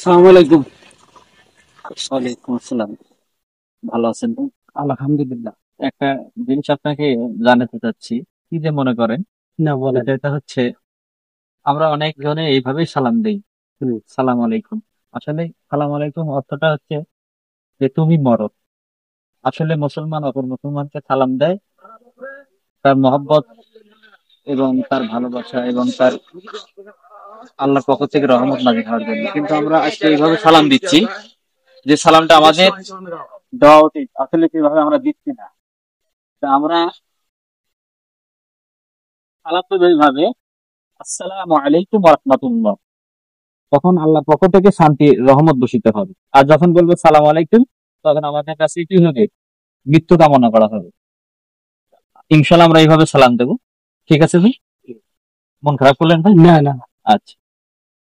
সালাম আলাইকুম। ওয়ালাইকুম আসসালাম। ভালো আছেন তো? আলহামদুলিল্লাহ। একটা জিনিস আপনাকে জানাতে চাচ্ছি। কি যে মনে করেন, না, বলেন। এটা হচ্ছে আমরা অনেক জনে এইভাবেই সালাম দেই। হুম। সালাম আলাইকুম। আসলে সালাম আলাইকুম অর্থটা হচ্ছে যে তুমি মরো। আসলে মুসলমান অপর মুসলমানকে সালাম দেয় তার মহব্বত এবং তার ভালোবাসা এবং তার আল্লাহর পক্ষ থেকে রহমত নাযিল হওয়ার জন্য। কিন্তু আমরা আজকে এইভাবে সালাম দিচ্ছি, যে সালামটা আমাদের দেওয়া উচিত, আসলে কিভাবে আমরা দিচ্ছি না। তা আমরা সালাম দেবো এইভাবে, আসসালামু আলাইকুম ওয়া রাহমাতুল্লাহ। তখন আল্লাহর পক্ষ থেকে শান্তি রহমত বর্ষিত হবে। আর যখন বলবো সালাম আলাইকুম, তখন আমাদের কাছে কি হবে? মৃত্যু কামনা করা হবে। ইনশাল্লাহ আমরা এইভাবে সালাম দেবো। ঠিক আছে ভাই? মন খারাপ করলেন ভাই? না, না। আচ্ছা।